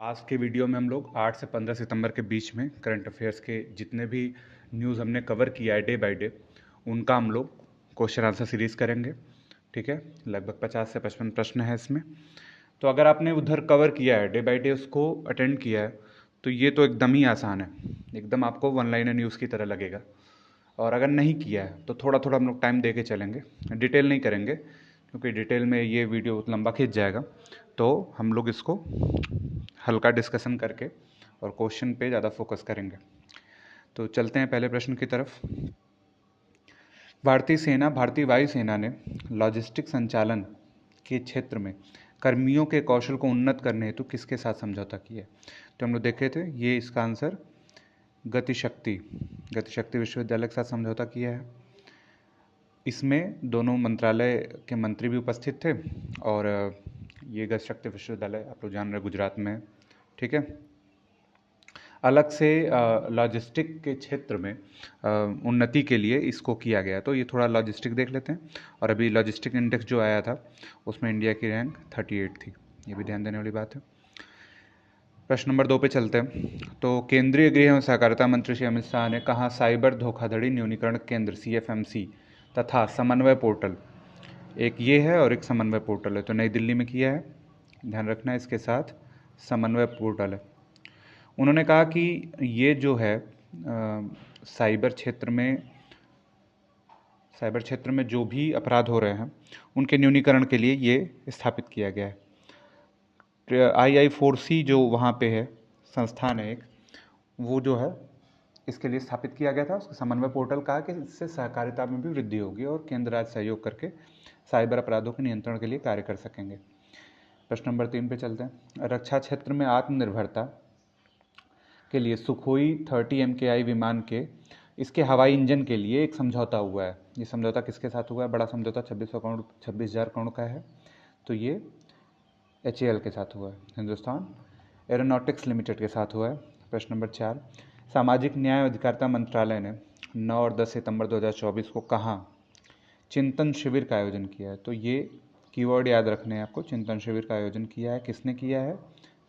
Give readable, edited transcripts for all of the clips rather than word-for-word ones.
आज के वीडियो में हम लोग 8 से 15 सितंबर के बीच में करंट अफेयर्स के जितने भी न्यूज़ हमने कवर किया है डे बाय डे, उनका हम लोग क्वेश्चन आंसर सीरीज़ करेंगे। ठीक है, लगभग 50 से 55 प्रश्न है इसमें। तो अगर आपने उधर कवर किया है डे बाय डे, उसको अटेंड किया है, तो ये तो एकदम ही आसान है, एकदम आपको वन लाइनर न्यूज़ की तरह लगेगा। और अगर नहीं किया है तो थोड़ा थोड़ा हम लोग टाइम दे के चलेंगे, डिटेल नहीं करेंगे क्योंकि डिटेल में ये वीडियो लंबा खींच जाएगा। तो हम लोग इसको हल्का डिस्कशन करके और क्वेश्चन पे ज़्यादा फोकस करेंगे। तो चलते हैं पहले प्रश्न की तरफ। भारतीय वायुसेना ने लॉजिस्टिक संचालन के क्षेत्र में कर्मियों के कौशल को उन्नत करने हेतु किसके साथ समझौता किया है? तो हम लोग देखे थे, ये इसका आंसर गतिशक्ति विश्वविद्यालय के साथ समझौता किया है। इसमें दोनों मंत्रालय के मंत्री भी उपस्थित थे और ये गतिशक्ति विश्वविद्यालय आप लोग जान रहे गुजरात में है। ठीक है, अलग से लॉजिस्टिक के क्षेत्र में उन्नति के लिए इसको किया गया। तो ये थोड़ा लॉजिस्टिक देख लेते हैं। और अभी लॉजिस्टिक इंडेक्स जो आया था उसमें इंडिया की रैंक 38 थी, ये भी ध्यान देने वाली बात है। प्रश्न नंबर 2 पे चलते हैं। तो केंद्रीय गृह एवं सहकारिता मंत्री श्री अमित शाह ने कहा साइबर धोखाधड़ी न्यूनीकरण केंद्र CFMC तथा समन्वय पोर्टल, एक ये है और एक समन्वय पोर्टल है, तो नई दिल्ली में किया है, ध्यान रखना है। इसके साथ समन्वय पोर्टल है। उन्होंने कहा कि ये जो है साइबर क्षेत्र में जो भी अपराध हो रहे हैं उनके न्यूनीकरण के लिए ये स्थापित किया गया है। II4C जो वहाँ पे है, संस्थान है एक, वो जो है इसके लिए स्थापित किया गया था। उसका समन्वय पोर्टल कहा कि इससे सहकारिता में भी वृद्धि होगी और केंद्र राज्य सहयोग करके साइबर अपराधों के नियंत्रण के लिए कार्य कर सकेंगे। प्रश्न नंबर 3 पे चलते हैं। रक्षा क्षेत्र में आत्मनिर्भरता के लिए सुखोई 30 MKI विमान के इसके हवाई इंजन के लिए एक समझौता हुआ है। ये समझौता किसके साथ हुआ है? बड़ा समझौता 26,000 करोड़ का है। तो ये HAL के साथ हुआ है, हिंदुस्तान एरोनॉटिक्स लिमिटेड के साथ हुआ है। प्रश्न नंबर 4, सामाजिक न्याय और अधिकारिता मंत्रालय ने 9 और 10 सितंबर 2024 को कहाँ चिंतन शिविर का आयोजन किया है? तो ये कीवर्ड याद रखने हैं आपको। चिंतन शिविर का आयोजन किया है, किसने किया है?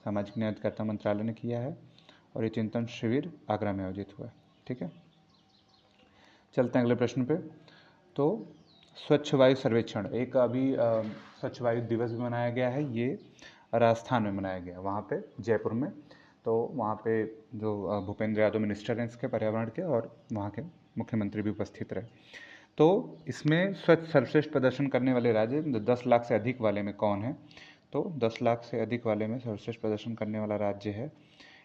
सामाजिक न्याय अधिकारिता मंत्रालय ने किया है और ये चिंतन शिविर आगरा में आयोजित हुआ है। ठीक है, चलते हैं अगले प्रश्न पे। तो स्वच्छ वायु सर्वेक्षण, एक अभी स्वच्छ वायु दिवस भी मनाया गया है, ये राजस्थान में मनाया गया, वहाँ पे जयपुर में। तो वहाँ पे जो भूपेंद्र यादव मिनिस्टर हैं इसके पर्यावरण के, और वहाँ के मुख्यमंत्री भी उपस्थित रहे। तो इसमें स्वच्छ सर्वश्रेष्ठ प्रदर्शन करने वाले राज्य 10 लाख से अधिक वाले में कौन है? तो 10 लाख से अधिक वाले में सर्वश्रेष्ठ प्रदर्शन करने वाला राज्य है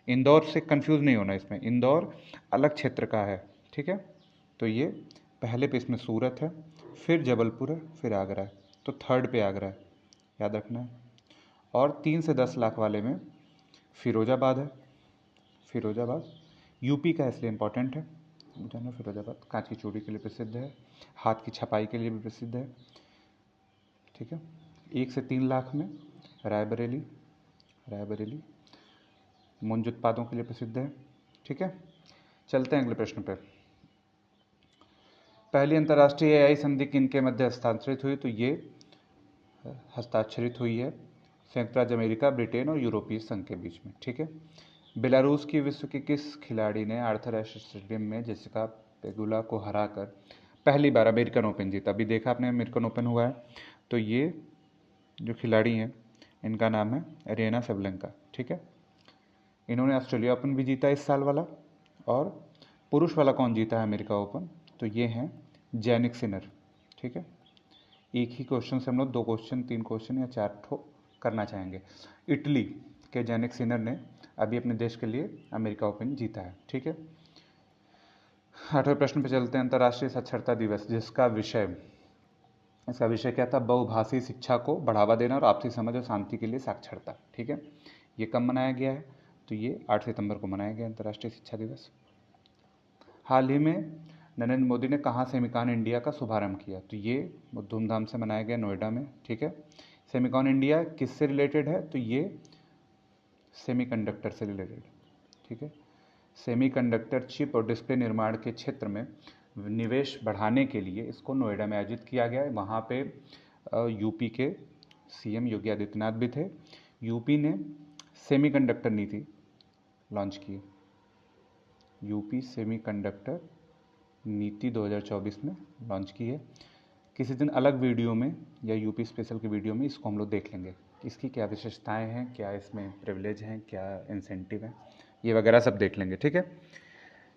इंदौर। से कंफ्यूज नहीं होना, इसमें इंदौर अलग क्षेत्र का है। ठीक है, तो ये पहले पे इसमें सूरत है, फिर जबलपुर है, फिर आगरा है, तो थर्ड पे आगरा है, याद रखना है। और 3 से 10 लाख वाले में फिरोजाबाद है। फिरोजाबाद यूपी का, इसलिए इम्पॉर्टेंट है जाना। फिरोजाबाद कांच की चूड़ी के लिए प्रसिद्ध है, हाथ की छपाई के लिए भी प्रसिद्ध है। ठीक है, 1 से 3 लाख में रायबरेली मुंज उत्पादों के लिए प्रसिद्ध है। ठीक है, चलते हैं अगले प्रश्न पर। पहली अंतर्राष्ट्रीय AI संधि किनके मध्य हस्ताक्षरित हुई? तो ये हस्ताक्षरित हुई है संयुक्त राज्य अमेरिका, ब्रिटेन और यूरोपीय संघ के बीच में। ठीक है, बेलारूस की विश्व के किस खिलाड़ी ने आर्थर एश स्टेडियम में जेसिका पेगुला को हराकर पहली बार अमेरिकन ओपन जीता? अभी देखा आपने अमेरिकन ओपन हुआ है, तो ये जो खिलाड़ी हैं इनका नाम है एरिना सेबलेंका। ठीक है, इन्होंने ऑस्ट्रेलिया ओपन भी जीता इस साल वाला, और पुरुष वाला कौन जीता है अमेरिका ओपन? तो ये हैं जैनिक सिनर। ठीक है, एक ही क्वेश्चन से हम लोग 2 क्वेश्चन, 3 क्वेश्चन या 4 ठो करना चाहेंगे। इटली के जैनिक सिनर ने अभी अपने देश के लिए अमेरिका ओपन जीता है। ठीक है, 8वें प्रश्न पे चलते हैं। अंतर्राष्ट्रीय साक्षरता दिवस, इसका विषय क्या था? बहुभाषी शिक्षा को बढ़ावा देना और आपसी समझ और शांति के लिए साक्षरता। ठीक है, ये कब मनाया गया है? तो ये 8 सितंबर को मनाया गया अंतर्राष्ट्रीय शिक्षा दिवस। हाल ही में नरेंद्र मोदी ने कहाँ सेमिकॉन इंडिया का शुभारंभ किया? तो ये धूमधाम से मनाया गया नोएडा में। ठीक है, सेमिकॉन इंडिया किससे रिलेटेड है? तो ये सेमीकंडक्टर से रिलेटेड। ठीक है, सेमीकंडक्टर चिप और डिस्प्ले निर्माण के क्षेत्र में निवेश बढ़ाने के लिए इसको नोएडा में आयोजित किया गया है। वहाँ पे यूपी के CM योगी आदित्यनाथ भी थे। यूपी ने सेमीकंडक्टर नीति लॉन्च की। यूपी सेमीकंडक्टर नीति 2024 में लॉन्च की है। किसी दिन अलग वीडियो में या यूपी स्पेशल की वीडियो में इसको हम लोग देख लेंगे, इसकी क्या विशेषताएं हैं, क्या इसमें प्रिविलेज हैं, क्या इंसेंटिव हैं, ये वगैरह सब देख लेंगे। ठीक है।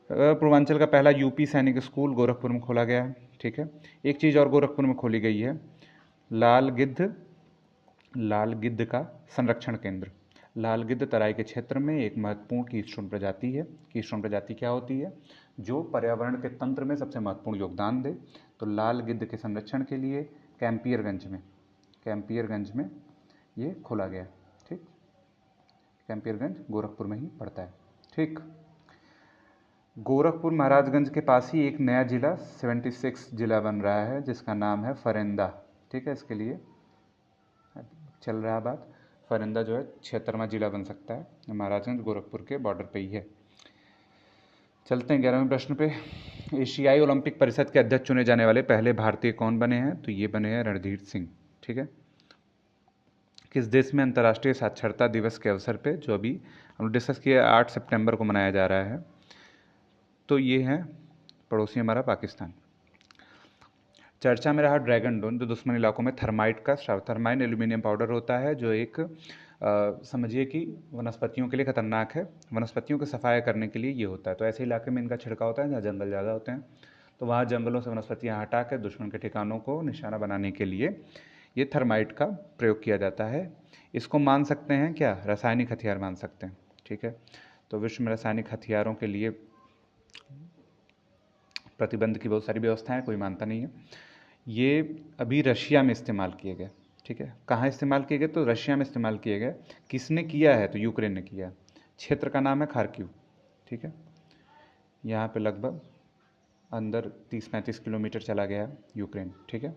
पूर्वांचल का पहला यूपी सैनिक स्कूल गोरखपुर में खोला गया है। ठीक है। एक चीज़ और गोरखपुर में खोली गई है, लाल गिद्ध का संरक्षण केंद्र। लाल गिद्ध तराई के क्षेत्र में एक महत्वपूर्ण कीस्टोन प्रजाति है। कीस्टोन प्रजाति क्या होती है? जो पर्यावरण के तंत्र में सबसे महत्वपूर्ण योगदान दे। तो लाल गिद्ध के संरक्षण के लिए कैंपियरगंज में ये खोला गया। ठीक, कैंपियरगंज गोरखपुर में ही पड़ता है। ठीक, गोरखपुर महाराजगंज के पास ही एक नया जिला 76 जिला बन रहा है जिसका नाम है फरेंदा। ठीक है, इसके लिए चल रहा बात। फरेंदा जो है 76वां जिला बन सकता है, महाराजगंज गोरखपुर के बॉर्डर पे ही है। चलते हैं 11वें प्रश्न पे। एशियाई ओलंपिक परिषद के अध्यक्ष चुने जाने वाले पहले भारतीय कौन बने हैं? तो ये बने हैं रणधीर सिंह। ठीक है। किस देश में अंतर्राष्ट्रीय साक्षरता दिवस के अवसर पे, जो अभी हम डिस्कस किया, 8 सितंबर को मनाया जा रहा है, तो ये है पड़ोसी हमारा पाकिस्तान। चर्चा में रहा ड्रैगन ड्रोन, जो दुश्मन इलाकों में थर्माइट का स्राव, थर्माइन एल्यूमिनियम पाउडर होता है, जो एक समझिए कि वनस्पतियों के लिए खतरनाक है। वनस्पतियों को सफाया करने के लिए ये होता है। तो ऐसे इलाके में इनका छिड़काव होता है जहाँ जंगल ज़्यादा होते हैं। तो वहाँ जंगलों से वनस्पतियाँ हटा कर दुश्मन के ठिकानों को निशाना बनाने के लिए ये थर्माइट का प्रयोग किया जाता है। इसको मान सकते हैं क्या? रासायनिक हथियार मान सकते हैं। ठीक है। तो विश्व में रासायनिक हथियारों के लिए प्रतिबंध की बहुत सारी व्यवस्थाएं, कोई मानता नहीं है। ये अभी रशिया में इस्तेमाल किए गए। ठीक है। कहाँ इस्तेमाल किए गए? तो रशिया में इस्तेमाल किए गए। किसने किया है? तो यूक्रेन ने किया है। क्षेत्र का नाम है खार्किव। ठीक है। यहाँ पे लगभग अंदर 30-35 किलोमीटर चला गया है यूक्रेन। ठीक है।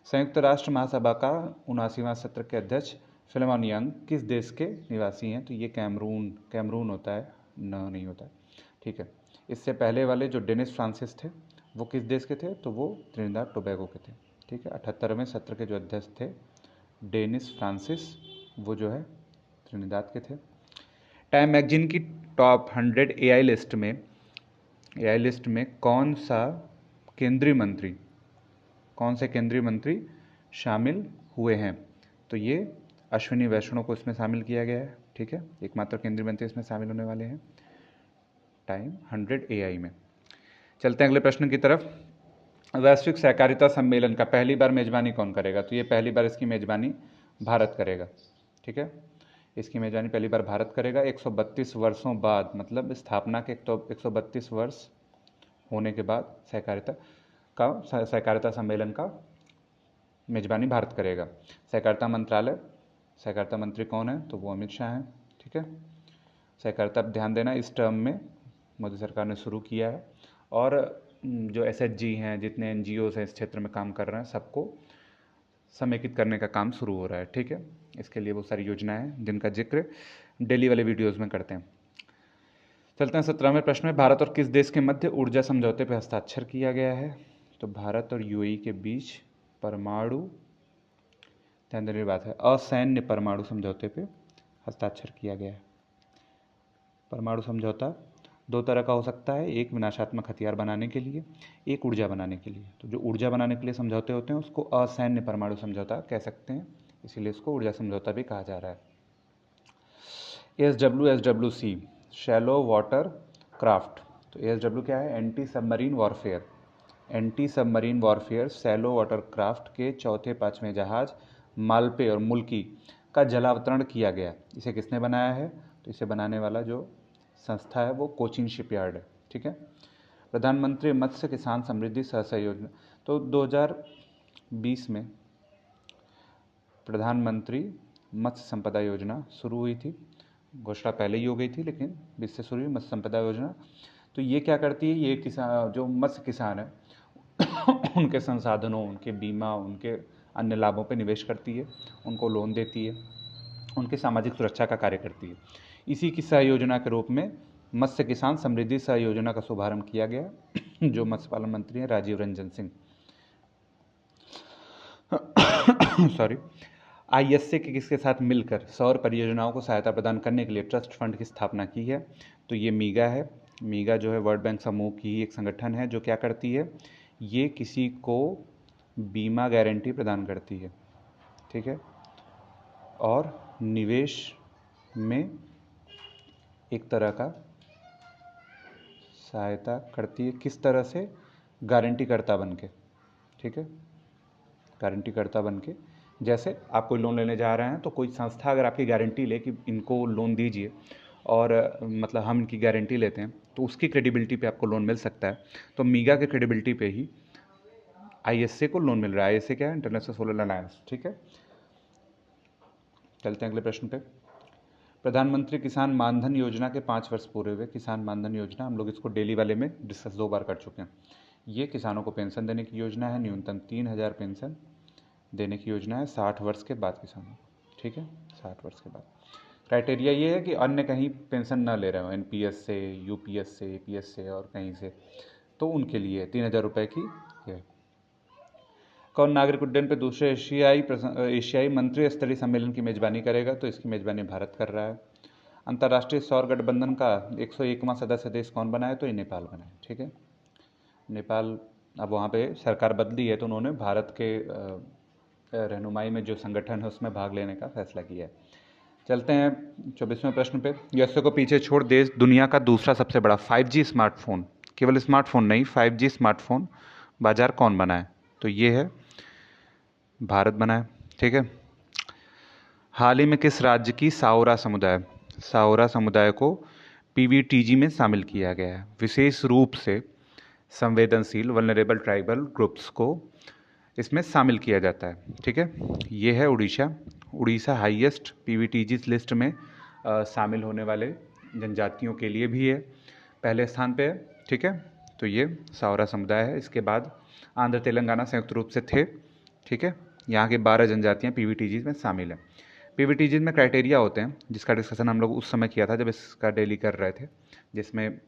संयुक्त राष्ट्र महासभा का 79वां सत्र के अध्यक्ष फिलिमोन यंग किस देश के निवासी हैं? तो ये कैमरून होता है, नहीं होता है। ठीक है। इससे पहले वाले जो डेनिस फ्रांसिस थे वो किस देश के थे? तो वो त्रिनिदाद टोबैगो के थे। ठीक है। 78वें सत्र के जो अध्यक्ष थे डेनिस फ्रांसिस, वो जो है त्रिनिदाद के थे। टाइम मैगजीन की टॉप 100 एआई लिस्ट में कौन से केंद्रीय मंत्री शामिल हुए हैं? तो ये अश्विनी वैष्णव को इसमें शामिल किया गया है। ठीक है। एकमात्र केंद्रीय मंत्री इसमें शामिल होने वाले हैं टाइम 100 एआई में। चलते हैं अगले प्रश्न की तरफ। वैश्विक सहकारिता सम्मेलन का पहली बार मेजबानी कौन करेगा? तो ये पहली बार इसकी मेजबानी भारत करेगा। ठीक है। इसकी मेजबानी पहली बार भारत करेगा। 132 वर्षों बाद, मतलब स्थापना के 132 वर्ष होने के बाद सहकारिता सम्मेलन का मेजबानी भारत करेगा। सहकारिता मंत्री कौन है? तो वो अमित शाह हैं। ठीक है। सहकारिता, ध्यान देना, इस टर्म में मोदी सरकार ने शुरू किया है और जो एसएचजी हैं, जितने एनजीओस हैं इस क्षेत्र में काम कर रहे हैं, सबको समेकित करने का काम शुरू हो रहा है। ठीक है। इसके लिए बहुत सारी योजनाएं हैं जिनका जिक्र डेली वाले वीडियोज़ में करते हैं। चलते हैं 17वें प्रश्न में। भारत और किस देश के मध्य ऊर्जा समझौते पर हस्ताक्षर किया गया है? तो भारत और यूएई के बीच परमाणु, ध्यान देने की बात है, असैन्य परमाणु समझौते पे हस्ताक्षर किया गया है। परमाणु समझौता 2 तरह का हो सकता है, एक विनाशात्मक हथियार बनाने के लिए, एक ऊर्जा बनाने के लिए। तो जो ऊर्जा बनाने के लिए समझौते होते हैं उसको असैन्य परमाणु समझौता कह सकते हैं, इसीलिए इसको ऊर्जा समझौता भी कहा जा रहा है। ASWC shallow water craft. तो ASW क्या है? Anti submarine warfare shallow water craft के चौथे 5वें जहाज मालपे और मुल्की का जलावतरण किया गया। इसे किसने बनाया है? तो इसे बनाने वाला जो संस्था है वो कोचीन शिपयार्ड है। ठीक है। प्रधानमंत्री मत्स्य किसान समृद्धि सहसा योजना, तो 2020 में प्रधानमंत्री मत्स्य संपदा योजना शुरू हुई थी। घोषणा पहले ही हो गई थी लेकिन 20 से शुरू हुई मत्स्य संपदा योजना। तो ये क्या करती है? ये किसान, जो मत्स्य किसान है उनके संसाधनों, उनके बीमा, उनके अन्य लाभों पर निवेश करती है, उनको लोन देती है, उनकी सामाजिक सुरक्षा का कार्य करती है। इसी की सह योजना के रूप में मत्स्य किसान समृद्धि सह योजना का शुभारंभ किया गया, जो मत्स्य पालन मंत्री हैं राजीव रंजन सिंह। सॉरी। आईएसए के किसके साथ मिलकर सौर परियोजनाओं को सहायता प्रदान करने के लिए ट्रस्ट फंड की स्थापना की है? तो ये मीगा है। मीगा जो है वर्ल्ड बैंक समूह की ही एक संगठन है जो क्या करती है, ये किसी को बीमा गारंटी प्रदान करती है, ठीक है, और निवेश में एक तरह का सहायता करती है। किस तरह से? गारंटीकर्ता बन के, ठीक है, गारंटीकर्ता बन के। जैसे आप कोई लोन लेने जा रहे हैं तो कोई संस्था अगर आपकी गारंटी ले कि इनको लोन दीजिए और मतलब हम इनकी गारंटी लेते हैं, तो उसकी क्रेडिबिलिटी पे आपको लोन मिल सकता है। तो मीगा के क्रेडिबिलिटी पे ही आईएसए को लोन मिल रहा है। आईएसए क्या है? इंटरनेशनल सोलर अलायंस, ठीक है। चलते हैं अगले प्रश्न पे। प्रधानमंत्री किसान मानधन योजना के 5 वर्ष पूरे हुए। किसान मानधन योजना, हम लोग इसको डेली वाले में डिस्कस 2 बार कर चुके हैं। ये किसानों को पेंशन देने की योजना है, न्यूनतम 3,000 पेंशन देने की योजना है 60 वर्ष के बाद किसानों को, ठीक है, 60 वर्ष के बाद। क्राइटेरिया ये है कि अन्य कहीं पेंशन ना ले रहे हो, एनपीएस से, यूपीएस से, एपीएस से और कहीं से, तो उनके लिए 3,000 रुपये की है। कौन नागरिक उड्डयन पे दूसरे एशियाई मंत्री स्तरीय सम्मेलन की मेजबानी करेगा? तो इसकी मेजबानी भारत कर रहा है। अंतर्राष्ट्रीय सौर गठबंधन का 101वां सदस्य देश कौन बना है? तो ये नेपाल बना है, ठीक है। नेपाल, अब वहाँ पे सरकार बदली है तो उन्होंने भारत के रहनुमाई में जो संगठन है उसमें भाग लेने का फैसला किया है। चलते हैं 24वें प्रश्न पे। यूएसए को पीछे छोड़ देश दुनिया का दूसरा सबसे बड़ा 5G स्मार्टफोन, केवल स्मार्टफोन नहीं, 5G स्मार्टफोन बाजार कौन बना है? तो ये है भारत बना है, ठीक है। हाल ही में किस राज्य की साओरा समुदाय को पीवीटीजी में शामिल किया गया है? विशेष रूप से संवेदनशील वल्नरेबल ट्राइबल ग्रुप्स को इसमें शामिल किया जाता है, ठीक है। ये है उड़ीसा हाईएस्ट पीवीटीजी लिस्ट में शामिल होने वाले जनजातियों के लिए भी है, पहले स्थान पे है, ठीक है। तो ये साओरा समुदाय है। इसके बाद आंध्र तेलंगाना संयुक्त रूप से थे, ठीक है। यहाँ के 12 जनजातियाँ पीवीटीजी में शामिल हैं। पीवीटीजी में क्राइटेरिया होते हैं जिसका डिस्कशन हम लोग उस समय किया था जब इसका डेली कर रहे थे, जिसमें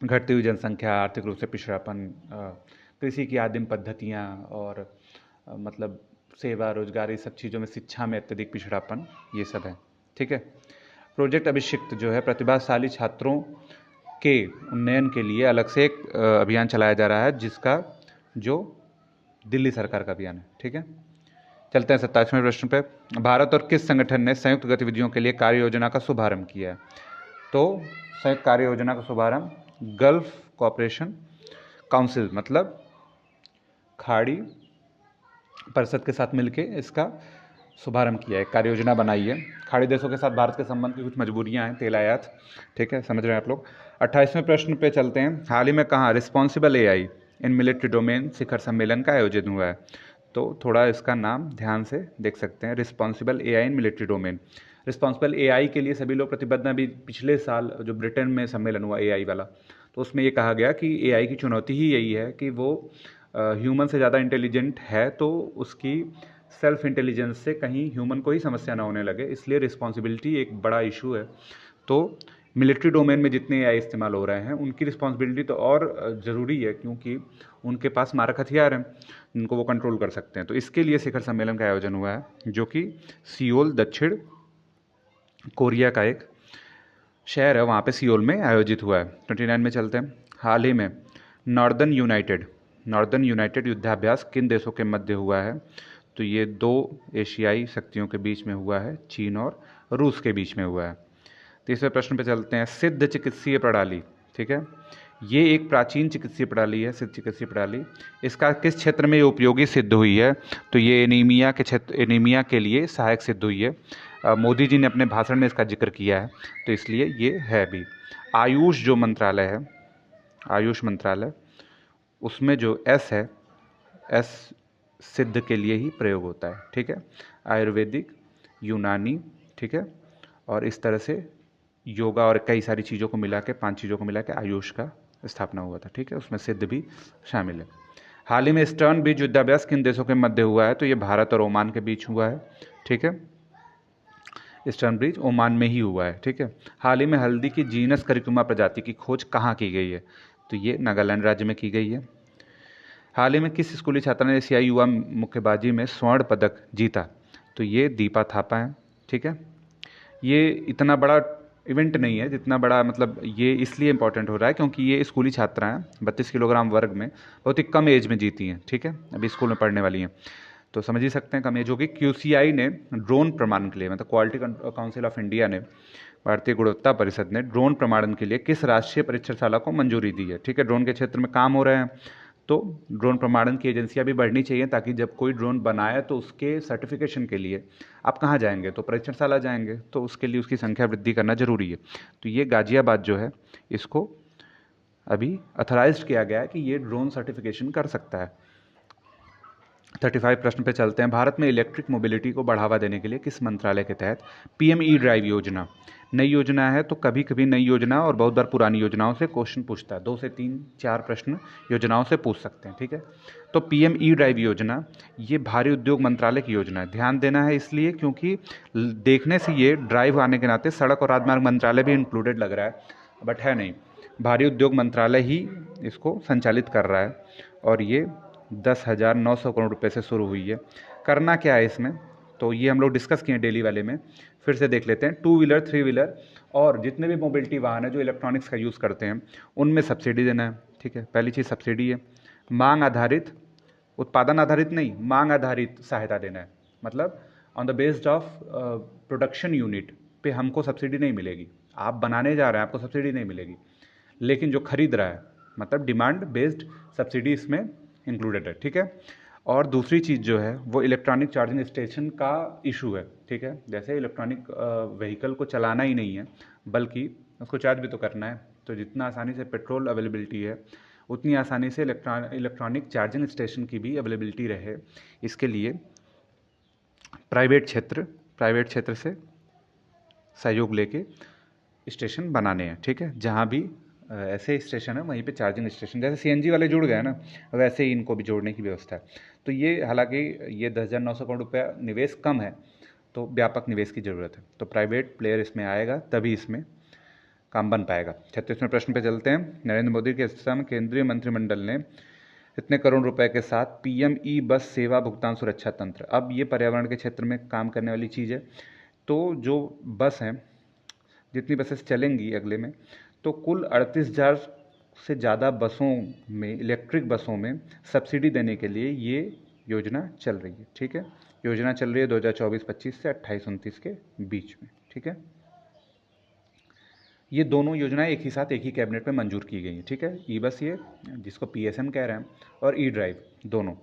घटती हुई जनसंख्या, आर्थिक रूप से पिछड़ापन, कृषि की आदिम पद्धतियाँ और मतलब सेवा, रोजगार, ये सब चीज़ों में, शिक्षा में अत्यधिक पिछड़ापन, ये सब है, ठीक है। प्रोजेक्ट अभिषिक्त जो है प्रतिभाशाली छात्रों के उन्नयन के लिए अलग से एक अभियान चलाया जा रहा है, जिसका जो दिल्ली सरकार का अभियान है, ठीक है। चलते हैं 27वें प्रश्न पे। भारत और किस संगठन ने संयुक्त गतिविधियों के लिए कार्य योजना का शुभारंभ किया है? तो संयुक्त कार्य योजना का शुभारंभ गल्फ कोऑपरेशन काउंसिल, मतलब खाड़ी परिषद के साथ मिलके इसका शुभारंभ किया है, कार्य योजना बनाई है। खाड़ी देशों के साथ भारत के संबंध की कुछ मजबूरियां हैं, तेल आयात, ठीक है, समझ रहे हैं आप लोग। 28वें प्रश्न पे चलते हैं। हाल ही में कहाँ responsible AI in military domain शिखर सम्मेलन का आयोजन हुआ है? तो थोड़ा इसका नाम ध्यान से देख सकते हैं, responsible AI in military domain. Responsible AI के लिए सभी लोग प्रतिबद्ध हैं। अभी पिछले साल जो ब्रिटेन में सम्मेलन हुआ एआई वाला, तो उसमें ये कहा गया कि एआई की चुनौती ही यही है कि वो ह्यूमन से ज़्यादा इंटेलिजेंट है, तो उसकी सेल्फ इंटेलिजेंस से कहीं ह्यूमन को ही समस्या ना होने लगे, इसलिए रिस्पॉन्सिबिलिटी एक बड़ा इशू है। तो मिलिट्री डोमेन में जितने एआई इस्तेमाल हो रहे हैं उनकी रिस्पॉन्सिबिलिटी तो और ज़रूरी है, क्योंकि उनके पास मारक हथियार हैं जिनको वो कंट्रोल कर सकते हैं। तो इसके लिए शिखर सम्मेलन का आयोजन हुआ है, जो कि सियोल, दक्षिण कोरिया का एक शहर है, वहाँ पे सियोल में आयोजित हुआ है। 29 में चलते हैं। हाल ही में नॉर्दर्न यूनाइटेड युद्धाभ्यास किन देशों के मध्य हुआ है? तो ये 2 एशियाई शक्तियों के बीच में हुआ है, चीन और रूस के बीच में हुआ है। 30वें प्रश्न पे चलते हैं। सिद्ध चिकित्सीय प्रणाली, ठीक है, ये एक प्राचीन चिकित्सीय प्रणाली है, सिद्ध चिकित्सीय प्रणाली। इसका किस क्षेत्र में ये उपयोगी सिद्ध हुई है? तो ये एनीमिया के लिए सहायक सिद्ध हुई है। मोदी जी ने अपने भाषण में इसका जिक्र किया है, तो इसलिए ये है भी। आयुष जो मंत्रालय है, आयुष मंत्रालय, उसमें जो एस है, एस सिद्ध के लिए ही प्रयोग होता है, ठीक है। आयुर्वेदिक, यूनानी, ठीक है, और इस तरह से योगा और कई सारी चीज़ों को मिला के, 5 चीज़ों को मिला के आयुष का स्थापना हुआ था, ठीक है, उसमें सिद्ध भी शामिल है। हाल ही में ईस्टर्न ब्रिज युद्धाभ्यास किन देशों के मध्य हुआ है? तो ये भारत और ओमान के बीच हुआ है, ठीक है। ईस्टर्न ब्रिज ओमान में ही हुआ है, ठीक है। हाल ही में हल्दी की जीनस करिकुमा प्रजाति की खोज कहाँ की गई है? तो ये नागालैंड राज्य में की गई है। हाल ही में किस स्कूली छात्रा ने एशियाई युवा मुक्केबाजी में स्वर्ण पदक जीता? तो ये दीपा थापा है, ठीक है। ये इतना बड़ा इवेंट नहीं है जितना बड़ा, मतलब ये इसलिए इंपॉर्टेंट हो रहा है क्योंकि ये स्कूली छात्रा हैं, 32 किलोग्राम वर्ग में, बहुत ही कम एज में जीती हैं, ठीक है, अभी स्कूल में पढ़ने वाली हैं, तो समझ ही सकते हैं कम एज होगी। QCI ने ड्रोन प्रमाणन के लिए, मतलब क्वालिटी काउंसिल ऑफ इंडिया ने, भारतीय गुणवत्ता परिषद ने ड्रोन प्रमाणन के लिए किस राष्ट्रीय परीक्षाशाला को मंजूरी दी है, ठीक है। ड्रोन के क्षेत्र में काम हो रहे हैं तो ड्रोन प्रमाणन की एजेंसियां भी बढ़नी चाहिए, ताकि जब कोई ड्रोन बनाए तो उसके सर्टिफिकेशन के लिए आप कहाँ जाएंगे, तो परीक्षणशाला जाएंगे, तो उसके लिए उसकी संख्या वृद्धि करना जरूरी है। तो ये गाजियाबाद जो है इसको अभी अथोराइज किया गया है कि ये ड्रोन सर्टिफिकेशन कर सकता है। 35 प्रश्न पे चलते हैं। भारत में इलेक्ट्रिक मोबिलिटी को बढ़ावा देने के लिए किस मंत्रालय के तहत PM ई ड्राइव योजना, नई योजना है, तो कभी कभी नई योजना और बहुत बार पुरानी योजनाओं से क्वेश्चन पूछता है, 2 से 3 4 प्रश्न योजनाओं से पूछ सकते हैं, ठीक है। तो PM ई ड्राइव योजना ये भारी उद्योग मंत्रालय की योजना है। ध्यान देना है इसलिए क्योंकि देखने से ये ड्राइव आने के नाते सड़क और राजमार्ग मंत्रालय भी इंक्लूडेड लग रहा है, बट है नहीं, भारी उद्योग मंत्रालय ही इसको संचालित कर रहा है। और ये 10,900 करोड़ रुपए से शुरू हुई है। करना क्या है इसमें, तो ये हम लोग डिस्कस किए डेली वाले में, फिर से देख लेते हैं। 2 व्हीलर 3 व्हीलर और जितने भी मोबिलिटी वाहन है जो इलेक्ट्रॉनिक्स का यूज़ करते हैं उनमें सब्सिडी देना है, ठीक है। पहली चीज़ सब्सिडी है। मांग आधारित, उत्पादन आधारित नहीं, मांग आधारित सहायता देना है, मतलब on the based of production unit पे हमको सब्सिडी नहीं मिलेगी। आप बनाने जा रहे हैं, आपको सब्सिडी नहीं मिलेगी, लेकिन जो खरीद रहा है, मतलब डिमांड बेस्ड सब्सिडी इसमें इंक्लूडेड है, ठीक है। और दूसरी चीज़ जो है वो इलेक्ट्रॉनिक चार्जिंग स्टेशन का इशू है, ठीक है। जैसे इलेक्ट्रॉनिक व्हीकल को चलाना ही नहीं है बल्कि उसको चार्ज भी तो करना है, तो जितना आसानी से पेट्रोल अवेलेबिलिटी है उतनी आसानी से इलेक्ट्रॉनिक चार्जिंग स्टेशन की भी अवेलेबिलिटी रहे, इसके लिए प्राइवेट क्षेत्र से सहयोग लेके स्टेशन बनाने हैं, ठीक है। जहाँ भी ऐसे स्टेशन है वहीं पे चार्जिंग स्टेशन, जैसे CNG वाले जुड़ गए ना, वैसे ही इनको भी जोड़ने की व्यवस्था है। तो ये हालांकि ये 10,900 करोड़ रुपया निवेश कम है, तो व्यापक निवेश की ज़रूरत है, तो प्राइवेट प्लेयर इसमें आएगा तभी इसमें काम बन पाएगा। 36वें प्रश्न पे चलते हैं। नरेंद्र मोदी के समय केंद्रीय मंत्रिमंडल ने इतने करोड़ रुपए के साथ PM ई बस सेवा भुगतान सुरक्षा तंत्र, अब ये पर्यावरण के क्षेत्र में काम करने वाली चीज़ है। तो जो बस हैं, जितनी बसेस चलेंगी अगले में, तो कुल 38,000 से ज़्यादा बसों में, इलेक्ट्रिक बसों में सब्सिडी देने के लिए ये योजना चल रही है, ठीक है। योजना चल रही है 2024-25 से 28-29 के बीच में, ठीक है। ये दोनों योजनाएं एक ही साथ एक ही कैबिनेट में मंजूर की गई हैं, ठीक है। ई बस ये जिसको PSM कह रहे हैं और ई ड्राइव दोनों,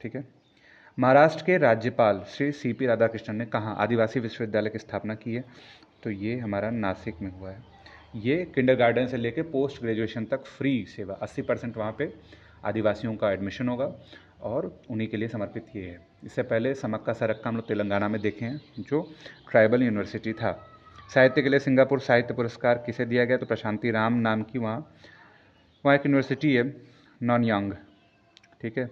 ठीक है। महाराष्ट्र के राज्यपाल श्री CP राधाकृष्णन ने कहाँ आदिवासी विश्वविद्यालय की स्थापना की है, तो ये हमारा नासिक में हुआ है। ये किंडरगार्टन से लेके पोस्ट ग्रेजुएशन तक फ्री सेवा, 80% वहाँ पे आदिवासियों का एडमिशन होगा और उन्हीं के लिए समर्पित ये है। इससे पहले समक्का सरक्का हम लोग तेलंगाना में देखे हैं, जो ट्राइबल यूनिवर्सिटी था। साहित्य के लिए सिंगापुर साहित्य पुरस्कार किसे दिया गया, तो प्रशांति राम नाम की वहाँ एक यूनिवर्सिटी है नॉनयांग, ठीक है,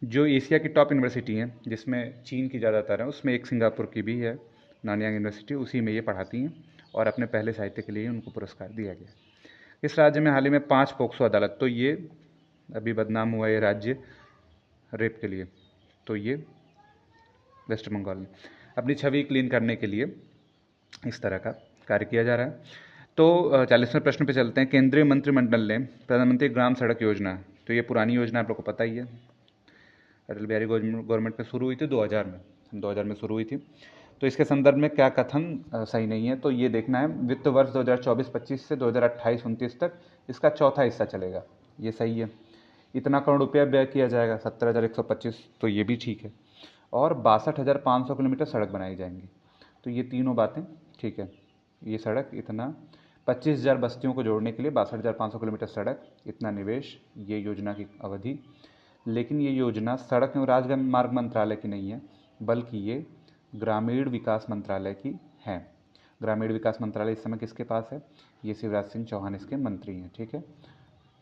जो एशिया की टॉप यूनिवर्सिटी है, जिसमें चीन की ज़्यादातर है, उसमें एक सिंगापुर की भी है नॉनयांग यूनिवर्सिटी, उसी में ये पढ़ाती हैं और अपने पहले साहित्य के लिए उनको पुरस्कार दिया गया। इस राज्य में हाल ही में 5 पोक्सो अदालत, तो ये अभी बदनाम हुआ ये राज्य रेप के लिए, तो ये वेस्ट बंगाल में अपनी छवि क्लीन करने के लिए इस तरह का कार्य किया जा रहा है। तो 40वें प्रश्न पे चलते हैं। केंद्रीय मंत्रिमंडल ने प्रधानमंत्री ग्राम सड़क योजना, तो ये पुरानी योजना आप लोग को पता ही है, अटल बिहारी गवर्नमेंट में शुरू हुई थी 2000 में शुरू हुई थी। तो इसके संदर्भ में क्या कथन सही नहीं है, तो ये देखना है। वित्त वर्ष 2024-25 से 2028-29 तक इसका चौथा हिस्सा चलेगा, ये सही है। इतना करोड़ रुपया व्यय किया जाएगा, 17,125, तो ये भी ठीक है। और 62,500 किलोमीटर सड़क बनाई जाएंगी, तो ये तीनों बातें ठीक है। ये सड़क इतना 25,000 बस्तियों को जोड़ने के लिए 62,500 किलोमीटर सड़क, इतना निवेश, ये योजना की अवधि। लेकिन ये योजना सड़क एवं राजमार्ग मंत्रालय की नहीं है, बल्कि ये ग्रामीण विकास मंत्रालय की है। ग्रामीण विकास मंत्रालय इस समय किसके पास है, ये शिवराज सिंह चौहान इसके मंत्री हैं, ठीक है।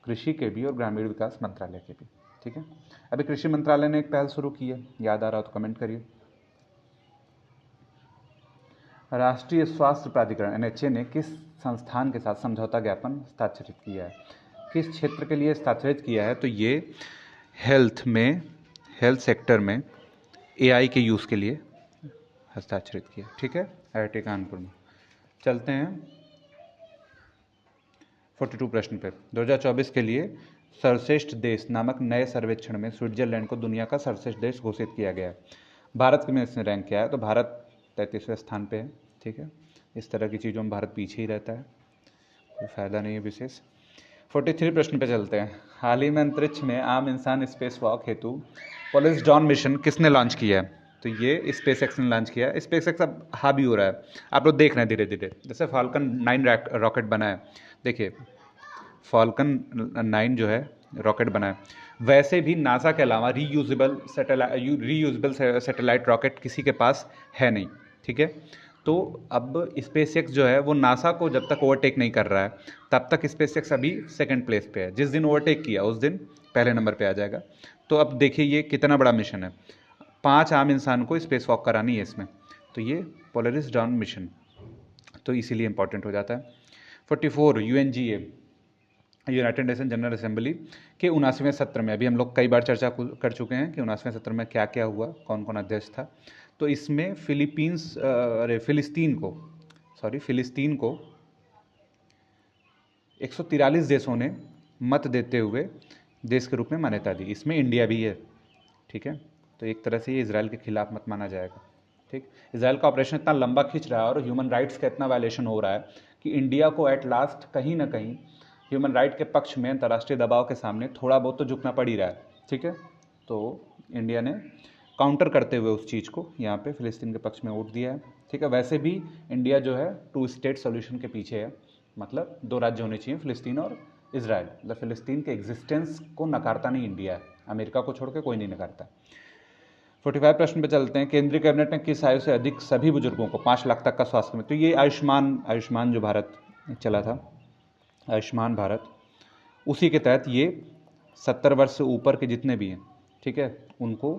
कृषि के भी और ग्रामीण विकास मंत्रालय के भी, ठीक है। अभी कृषि मंत्रालय ने एक पहल शुरू की है, याद आ रहा हो तो कमेंट करिए। राष्ट्रीय स्वास्थ्य प्राधिकरण NHA ने किस संस्थान के साथ समझौता ज्ञापन हस्ताक्षरित किया है, किस क्षेत्र के लिए हस्ताक्षरित किया है, तो ये हेल्थ सेक्टर में AI के यूज़ के लिए हस्ताक्षरित किया। ठीक है, IIT कानपुर में। चलते हैं 42 प्रश्न पे। 2024 के लिए सर्वश्रेष्ठ देश नामक नए सर्वेक्षण में स्विट्जरलैंड को दुनिया का सर्वश्रेष्ठ देश घोषित किया गया है। भारत में इसने रैंक किया है, तो भारत 33वें स्थान पे है। ठीक है, इस तरह की चीज़ों में भारत पीछे ही रहता है, कोई फायदा नहीं है विशेष। 43 प्रश्न पे चलते हैं। हाल ही में अंतरिक्ष में आम इंसान स्पेस वॉक हेतु पोलरिस डॉन मिशन किसने लॉन्च किया है? तो ये स्पेस एक्स ने लॉन्च किया है। स्पेस एक्स अब हावी हो रहा है, आप लोग देख रहे हैं धीरे धीरे, जैसे फाल्कन 9 रॉकेट बना है। देखिए फाल्कन 9 जो है रॉकेट बना है, वैसे भी नासा के अलावा रीयूजेबल सैटेलाइट रॉकेट किसी के पास है नहीं। ठीक है, तो अब स्पेस एक्स जो है वो नासा को जब तक ओवरटेक नहीं कर रहा है तब तक स्पेस एक्स अभी सेकंड प्लेस पे है। जिस दिन ओवरटेक किया उस दिन पहले नंबर पे आ जाएगा। तो अब देखिए ये कितना बड़ा मिशन है, 5 आम इंसान को स्पेस वॉक करानी है इसमें, तो ये पोलरिस डॉन मिशन, तो इसीलिए इंपॉर्टेंट हो जाता है। 44 UNGA United nation general assembly के 79वें सत्र में, अभी हम लोग कई बार चर्चा कर चुके हैं कि 79वें सत्र में क्या क्या हुआ, कौन कौन अध्यक्ष था। तो इसमें फिलिस्तीन को 143 देशों ने मत देते हुए देश के रूप में मान्यता दी। इसमें इंडिया भी है। ठीक है, तो एक तरह से ये इजराइल के खिलाफ मत माना जाएगा। ठीक, इजराइल का ऑपरेशन इतना लंबा खींच रहा है और ह्यूमन राइट्स का इतना वायलेशन हो रहा है कि इंडिया को एट लास्ट कहीं ना कहीं ह्यूमन राइट के पक्ष में अंतर्राष्ट्रीय दबाव के सामने थोड़ा बहुत तो झुकना पड़ ही रहा है। ठीक है, तो इंडिया ने काउंटर करते हुए उस चीज़ को यहाँ पे फिलिस्तीन के पक्ष में वोट दिया है। ठीक है, वैसे भी इंडिया जो है 2 स्टेट सॉल्यूशन के पीछे है, मतलब 2 राज्य होने चाहिए, फिलिस्तीन और इजराइल। मतलब फिलिस्तीन के एग्जिस्टेंस को नकारता नहीं इंडिया है, अमेरिका को छोड़ के कोई नहीं नकारता। 45 प्रश्न पे चलते हैं। केंद्रीय कैबिनेट ने किस आयु से अधिक सभी बुजुर्गों को 5 लाख तक का स्वास्थ्य में, तो ये आयुष्मान जो भारत चला था, आयुष्मान भारत, उसी के तहत ये 70 वर्ष से ऊपर के जितने भी हैं, ठीक है, उनको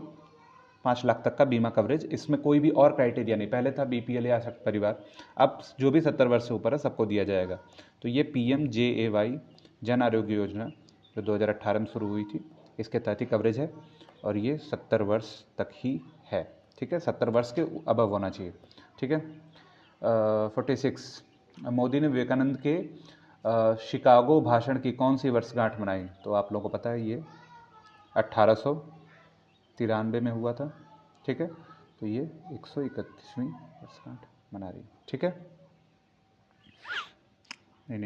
5 लाख तक का बीमा कवरेज। इसमें कोई भी और क्राइटेरिया नहीं, पहले था BPL या सख्त परिवार, अब जो भी 70 वर्ष से ऊपर है सबको दिया जाएगा। तो ये PMJAY जन आरोग्य योजना जो 2018 में शुरू हुई थी, इसके तहत ही कवरेज है और ये 70 वर्ष तक ही है। ठीक है, 70 वर्ष के अबव होना चाहिए। ठीक है। 46 मोदी ने विवेकानंद के शिकागो भाषण की कौन सी वर्षगांठ मनाई? तो आप लोगों को पता है ये 1893 में हुआ था। ठीक है, तो ये 131वीं वर्षगांठ मना रही है। ठीक है, नहीं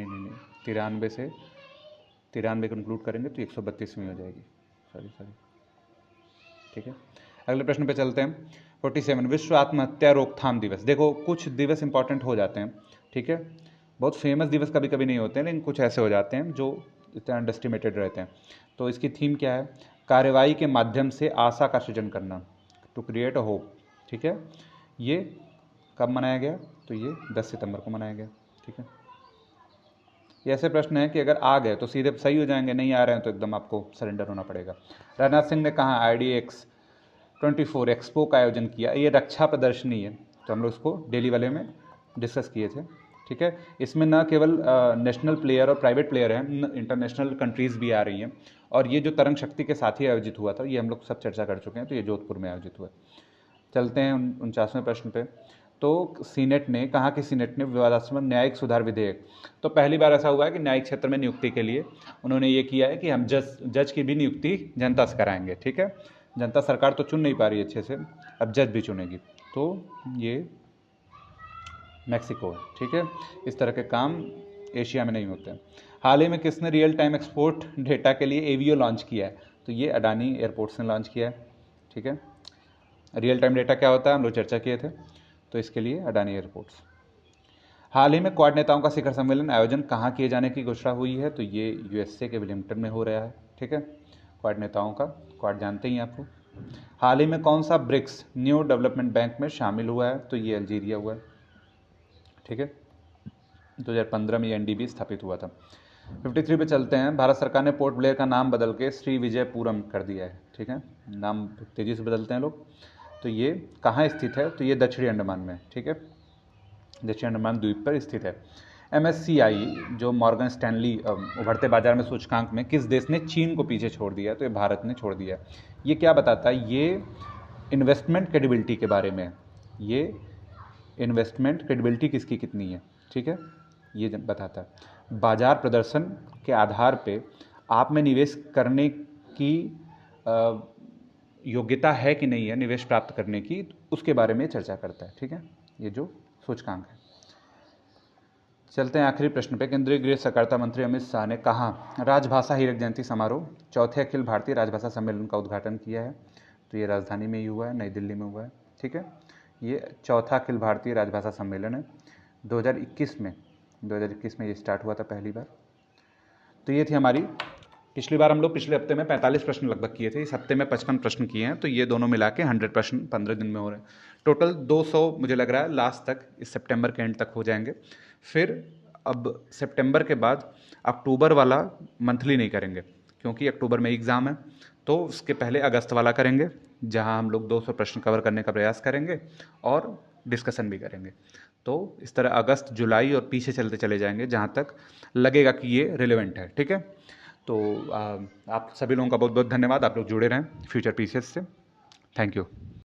93 को इंक्लूड करेंगे तो 132वीं हो जाएगी। सॉरी। ठीक है, अगले प्रश्न पे चलते हैं। 47 विश्व आत्महत्या रोकथाम दिवस। देखो कुछ दिवस इंपॉर्टेंट हो जाते हैं, ठीक है, बहुत फेमस दिवस कभी कभी नहीं होते हैं, लेकिन कुछ ऐसे हो जाते हैं जो इतना अंडरस्टिमेटेड रहते हैं। तो इसकी थीम क्या है? कार्रवाई के माध्यम से आशा का सृजन करना, टू क्रिएट अ होप। ठीक है, ये कब मनाया गया? तो ये 10 सितंबर को मनाया गया। ठीक है, ये ऐसे प्रश्न है कि अगर आ गए तो सीधे सही हो जाएंगे, नहीं आ रहे हैं तो एकदम आपको सरेंडर होना पड़ेगा। राजनाथ सिंह ने कहा IDX 24 एक्सपो का आयोजन किया। ये रक्षा प्रदर्शनी है, तो हम लोग इसको डेली वाले में डिस्कस किए थे। ठीक है, इसमें न केवल नेशनल प्लेयर और प्राइवेट प्लेयर हैं, इंटरनेशनल कंट्रीज़ भी आ रही हैं। और ये जो तरंग शक्ति के साथ ही आयोजित हुआ था, ये हम लोग सब चर्चा कर चुके हैं, तो ये जोधपुर में आयोजित हुआ। चलते हैं 49वें प्रश्न पे। तो सीनेट ने कहा कि सीनेट ने विवादास्पद न्यायिक सुधार विधेयक, तो पहली बार ऐसा हुआ है कि न्यायिक क्षेत्र में नियुक्ति के लिए उन्होंने ये किया है कि हम जज की भी नियुक्ति जनता से कराएंगे। ठीक है, जनता सरकार तो चुन नहीं पा रही अच्छे से, अब जज भी चुनेगी। तो ये मैक्सिको है। ठीक है, इस तरह के काम एशिया में नहीं होते हैं। हाल ही में किसने रियल टाइम एक्सपोर्ट डेटा के लिए AVO लॉन्च किया है? तो ये अडानी एयरपोर्ट्स ने लॉन्च किया है। ठीक है, रियल टाइम डेटा क्या होता है हम लोग चर्चा किए थे, तो इसके लिए अडानी एयरपोर्ट्स। हाल ही में क्वाड नेताओं का शिखर सम्मेलन आयोजन कहाँ किए जाने की घोषणा हुई है? तो ये USA के विलिंगटन में हो रहा है। ठीक है, क्वाड नेताओं का, क्वाड जानते ही आपको। हाल ही में कौन सा ब्रिक्स न्यू डेवलपमेंट बैंक में शामिल हुआ है? तो ये अल्जीरिया हुआ है। ठीक है, 2015 में NDB स्थापित हुआ था। 53 पे चलते हैं। भारत सरकार ने पोर्ट ब्लेयर का नाम बदल के श्री विजयपुरम कर दिया है। ठीक है, नाम तेज़ी से बदलते हैं लोग। तो ये कहाँ स्थित है? तो ये दक्षिणी अंडमान में। ठीक है, दक्षिणी अंडमान द्वीप पर स्थित है। MSCI जो मॉर्गन स्टैनली उभरते बाजार में सूचकांक में किस देश ने चीन को पीछे छोड़ दिया? तो ये भारत ने छोड़ दिया। ये क्या बताता है? ये इन्वेस्टमेंट क्रेडिबिलिटी के बारे में, ये इन्वेस्टमेंट क्रेडिबिलिटी किसकी कितनी है, ठीक है, ये बताता है। बाजार प्रदर्शन के आधार पे आप में निवेश करने की योग्यता है कि नहीं है निवेश प्राप्त करने की, उसके बारे में चर्चा करता है, ठीक है, ये जो सूचकांक है। चलते हैं आखिरी प्रश्न पे। केंद्रीय गृह सहकारिता मंत्री अमित शाह ने कहा राजभाषा हीरक जयंती समारोह चौथे अखिल भारतीय राजभाषा सम्मेलन का उद्घाटन किया है। तो ये राजधानी में ही हुआ है, नई दिल्ली में हुआ है, ठीक है। ये चौथा अखिल भारतीय राजभाषा सम्मेलन है। 2021 में ये स्टार्ट हुआ था पहली बार। तो ये थी हमारी, पिछली बार हम लोग पिछले हफ्ते में 45 प्रश्न लगभग किए थे, इस हफ्ते में 55 प्रश्न किए हैं। तो ये दोनों मिला के 100 प्रश्न 15 दिन में हो रहे हैं। टोटल 200 मुझे लग रहा है लास्ट तक, इस सितंबर के एंड तक हो जाएंगे। फिर अब सितंबर के बाद अक्टूबर वाला मंथली नहीं करेंगे, क्योंकि अक्टूबर में एग्ज़ाम है। तो उसके पहले अगस्त वाला करेंगे, जहां हम लोग 200 प्रश्न कवर करने का प्रयास करेंगे और डिस्कशन भी करेंगे। तो इस तरह अगस्त, जुलाई और पीछे चलते चले जाएंगे जहां तक लगेगा कि ये रिलेवेंट है, ठीक है। तो आप सभी लोगों का बहुत बहुत धन्यवाद, आप लोग जुड़े रहें फ्यूचर पीसीएस से। Thank you.